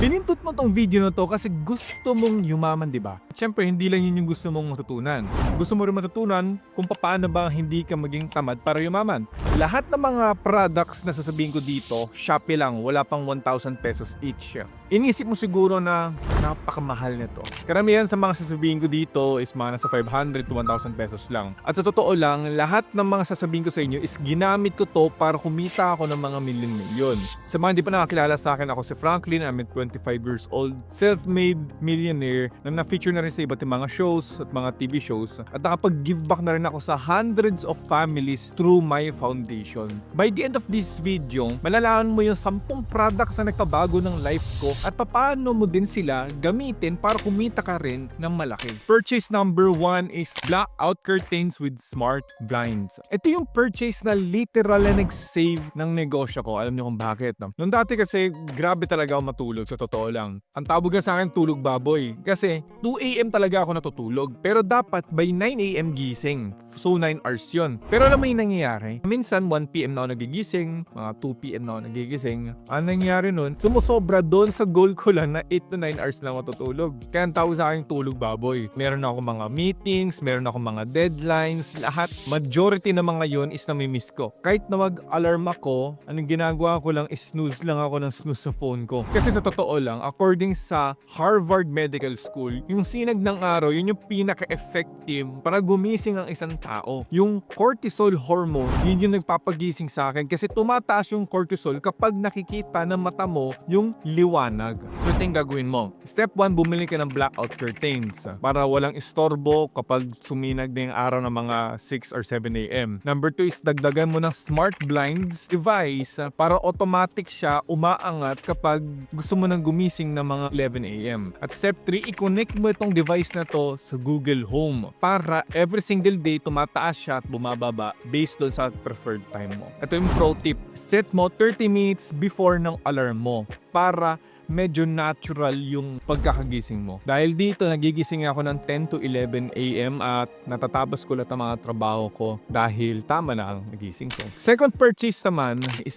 Pinintot mo tong video na to kasi gusto mong yumaman, di ba? Siyempre, hindi lang yun yung gusto mong matutunan. Gusto mo rin matutunan kung paano ba hindi ka maging tamad para yumaman. Lahat ng mga products na sasabihin ko dito, Shopee lang, wala pang 1,000 pesos each. Inisip mo siguro na napakamahal nito. Karamihan sa mga sasabihin ko dito is mga nasa 500 to 1,000 pesos lang. At sa totoo lang, lahat ng mga sasabihin ko sa inyo is ginamit ko to para kumita ako ng mga milyon-milyon. Sa mga hindi pa nakakilala sa akin, ako si Franklin, I'm 25 years old, self-made millionaire na na-feature na rin sa iba't ibang mga shows at mga TV shows. At nakapag-give back na rin ako sa hundreds of families through my foundation. By the end of this video, malalaman mo yung 10 products na nagpabago ng life ko at paano mo din sila gamitin para kumita ka rin ng malaki. Purchase number 1 is blackout curtains with smart blinds. Ito yung purchase na literal na nag-save ng negosyo ko. Alam niyo kung bakit, no? Noong dati kasi, grabe talaga ako matulog, sa totoo lang. Ang tawag nga sa akin, tulog baboy. Kasi 2 AM talaga ako natutulog. Pero dapat by 9 AM gising. So 9 hours yun. Pero alam mo yung nangyayari? Minsan 1 PM na ako nagigising, mga 2 PM na ako nagigising. Ano nangyayari nun? Sumusobra doon sa goal ko lang na 8 to 9 hours lang matutulog. Kaya ang tawag sa akin, tulog baboy. Meron ako mga meetings, meron ako mga deadlines, lahat. Majority na mga yun is namimiss ko. Kahit na mag-alarm ako, anong ginagawa ko lang is snooze lang ako ng snooze sa phone ko. Kasi sa totoo lang, according sa Harvard Medical School, yung sinag ng araw, yun yung pinaka-effective para gumising ang isang tao. Yung cortisol hormone, yun yung nagpapagising sa akin kasi tumataas yung cortisol kapag nakikita ng mata mo yung liwanag. So ito yung gagawin mo. Step 1, bumili ka ng blackout curtains para walang istorbo kapag suminag na yung araw ng mga 6 or 7 AM. Number 2 is dagdagan mo ng smart blinds device para automatic siya umaangat kapag gusto mo nang gumising ng mga 11 AM. At step 3, i-connect mo itong device na to sa Google Home para every single day tumataas siya at bumababa based doon sa preferred time mo. Ito yung pro tip. Set mo 30 minutes before ng alarm mo para medyo natural yung pagkakagising mo. Dahil dito, nagigising ako ng 10 to 11 AM at natatapos ko lahat ang mga trabaho ko dahil tama na ang nagising ko. Second purchase naman is